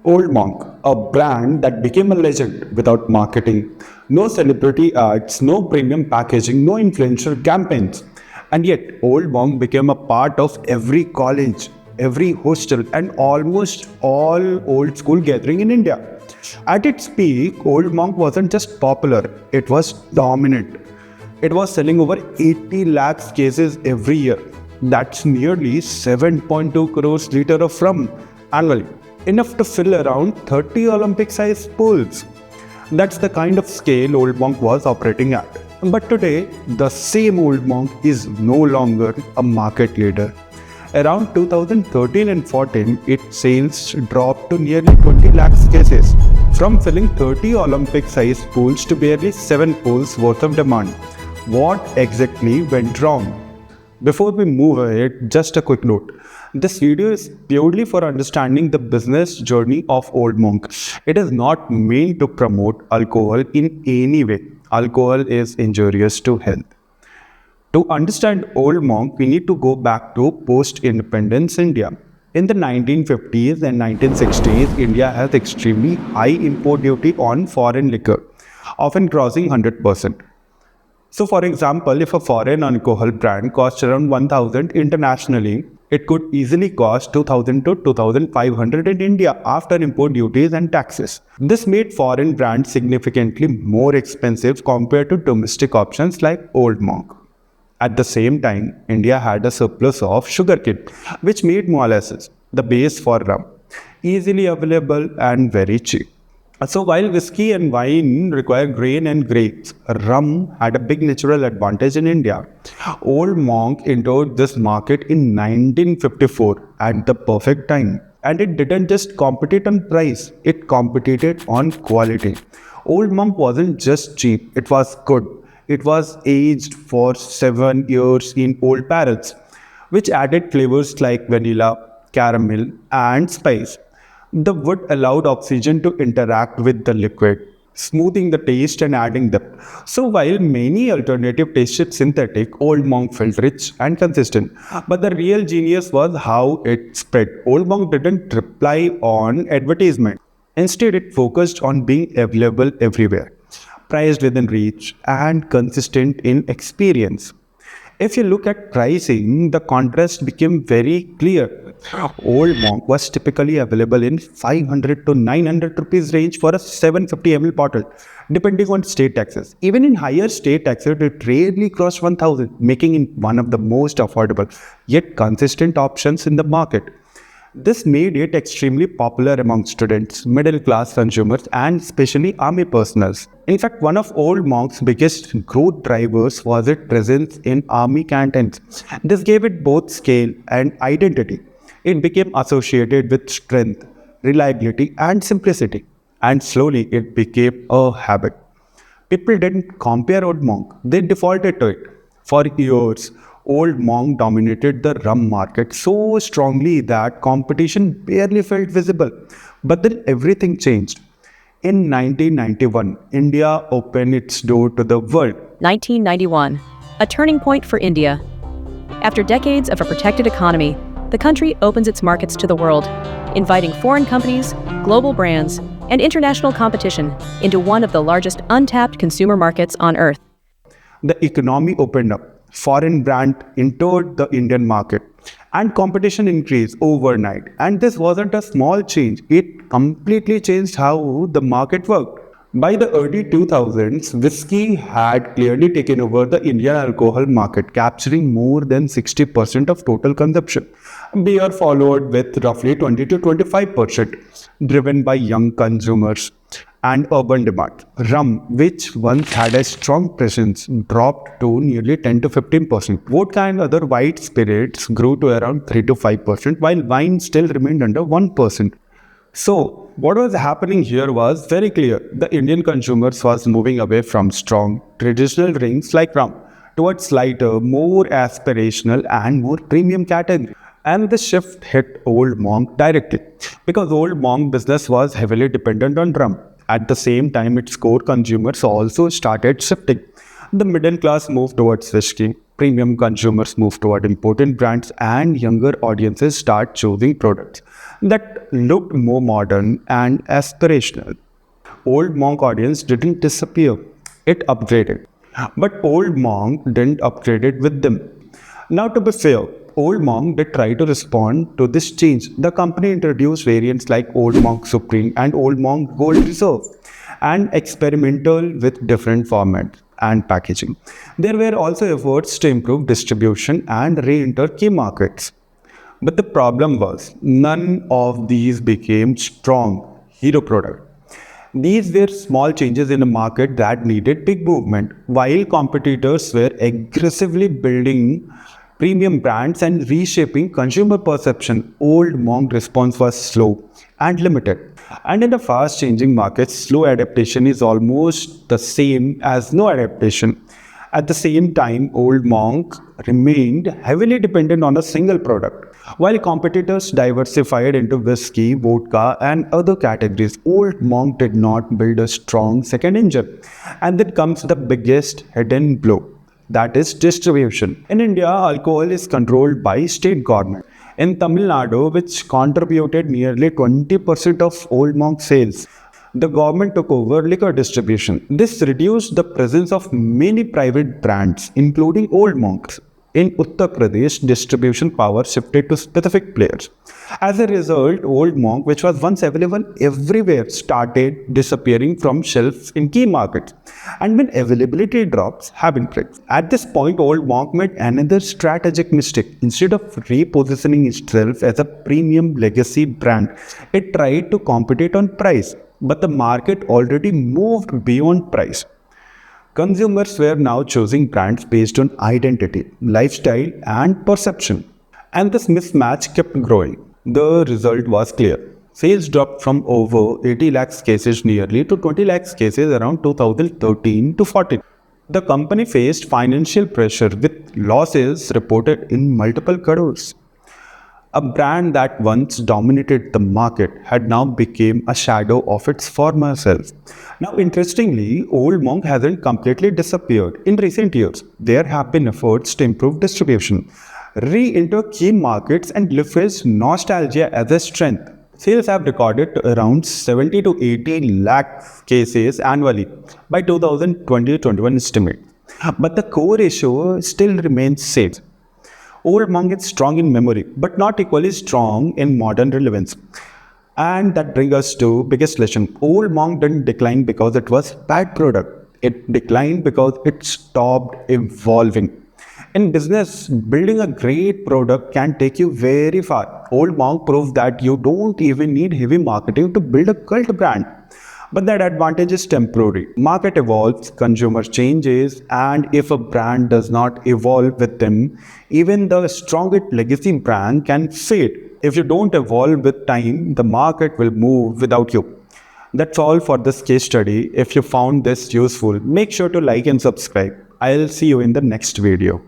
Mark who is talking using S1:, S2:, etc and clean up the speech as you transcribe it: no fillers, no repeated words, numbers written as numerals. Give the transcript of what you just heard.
S1: Old Monk, a brand that became a legend without marketing, no celebrity ads, no premium packaging, no influencer campaigns. And yet, Old Monk became a part of every college, every hostel, and almost all old school gathering in India. At its peak, Old Monk wasn't just popular, it was dominant. It was selling over 80 lakhs cases every year. That's nearly 7.2 crores liter of rum annually, enough to fill around 30 Olympic-sized pools. That's the kind of scale Old Monk was operating at. But today, the same Old Monk is no longer a market leader. Around 2013 and 14, its sales dropped to nearly 20 lakhs cases, from filling 30 Olympic-sized pools to barely 7 pools worth of demand. What exactly went wrong? Before we move ahead, just a quick note. This video is purely for understanding the business journey of Old Monk. It is not meant to promote alcohol in any way. Alcohol is injurious to health. To understand Old Monk, we need to go back to post-independence India. In the 1950s and 1960s, India has extremely high import duty on foreign liquor, often crossing 100%. So for example, if a foreign alcohol brand costs around 1000 internationally, it could easily cost 2000 to 2500 in India after import duties and taxes. This made foreign brands significantly more expensive compared to domestic options like Old Monk. At the same time, India had a surplus of sugarcane, which made molasses, the base for rum, easily available and very cheap. So while whiskey and wine require grain and grapes, rum had a big natural advantage in India. Old Monk entered this market in 1954 at the perfect time. And it didn't just compete on price, it competed on quality. Old Monk wasn't just cheap, it was good. It was aged for 7 years in old barrels, which added flavors like vanilla, caramel, and spice. The wood allowed oxygen to interact with the liquid, smoothing the taste and adding depth. So while many alternative tasted synthetic, Old Monk felt rich and consistent. But the real genius was how it spread. Old Monk didn't rely on advertisement. Instead, it focused on being available everywhere, priced within reach, and consistent in experience. If you look at pricing, the contrast became very clear. Old Monk was typically available in 500 to 900 rupees range for a 750 ml bottle, depending on state taxes. Even in higher state taxes, it rarely crossed 1000, making it one of the most affordable yet consistent options in the market. This made it extremely popular among students, middle-class consumers, and especially army personnel. In fact, one of Old Monk's biggest growth drivers was its presence in army canteens. This gave it both scale and identity. It became associated with strength, reliability, and simplicity. And slowly, it became a habit. People didn't compare Old Monk, they defaulted to it. For years, Old Monk dominated the rum market so strongly that competition barely felt visible. But then everything changed. In 1991, India opened its door to the world.
S2: 1991, a turning point for India. After decades of a protected economy, the country opens its markets to the world, inviting foreign companies, global brands, and international competition into one of the largest untapped consumer markets on earth.
S1: The economy opened up. Foreign brand entered the Indian market and competition increased overnight. And this wasn't a small change. It completely changed how the market worked. By the early 2000s, whiskey had clearly taken over the Indian alcohol market, capturing more than 60% of total consumption. Beer followed with roughly 20 to 25%, driven by young consumers and urban demand. Rum, which once had a strong presence, dropped to nearly 10 to 15%. Vodka and other white spirits grew to around 3 to 5%, while wine still remained under 1%. So, what was happening here was very clear. The Indian consumers was moving away from strong, traditional drinks like rum towards lighter, more aspirational and more premium category. And the shift hit Old Monk directly because Old Monk business was heavily dependent on rum. At the same time, its core consumers also started shifting. The middle class moved towards whiskey, Premium consumers move toward important brands and younger audiences start choosing products that looked more modern and aspirational. Old monk audience didn't disappear, it upgraded. But old monk didn't upgrade it with them. Now, to be fair, Old Monk did try to respond to this change. The company introduced variants like Old Monk Supreme and Old Monk Gold Reserve and experimental with different formats and packaging. There were also efforts to improve distribution and re-enter key markets. But the problem was none of these became strong hero products. These were small changes in a market that needed big movement, while competitors were aggressively building premium brands and reshaping consumer perception. Old Monk response was slow and limited. And in a fast changing market, slow adaptation is almost the same as no adaptation. At the same time, Old Monk remained heavily dependent on a single product. While competitors diversified into whiskey, vodka, and other categories, Old Monk did not build a strong second engine. And then comes the biggest hidden blow, that is distribution. In India, alcohol is controlled by state government. In Tamil Nadu, which contributed nearly 20% of Old Monk sales, the government took over liquor distribution. This reduced the presence of many private brands, including Old Monks. In Uttar Pradesh, distribution power shifted to specific players. As a result, Old Monk, which was once available everywhere, started disappearing from shelves in key markets. And when availability drops, habit breaks. At this point, Old Monk made another strategic mistake. Instead of repositioning itself as a premium legacy brand, it tried to compete on price. But the market already moved beyond price. Consumers were now choosing brands based on identity, lifestyle, and perception. And this mismatch kept growing. The result was clear. Sales dropped from over 80 lakhs cases nearly to 20 lakhs cases around 2013 to 14. The company faced financial pressure with losses reported in multiple crores. A brand that once dominated the market had now become a shadow of its former self. Now, interestingly, Old Monk hasn't completely disappeared. In recent years, there have been efforts to improve distribution, re-enter key markets, and leverage nostalgia as a strength. Sales have recorded around 70 to 80 lakh cases annually by 2020-21 estimate. But the core issue still remains same. Old Monk is strong in memory, but not equally strong in modern relevance. And that brings us to biggest lesson. Old Monk didn't decline because it was bad product. It declined because it stopped evolving. In business, building a great product can take you very far. Old Monk proved that you don't even need heavy marketing to build a cult brand. But that advantage is temporary. Market evolves, consumer changes, and if a brand does not evolve with them, even the strongest legacy brand can fade. If you don't evolve with time, the market will move without you. That's all for this case study. If you found this useful, make sure to like and subscribe. I'll see you in the next video.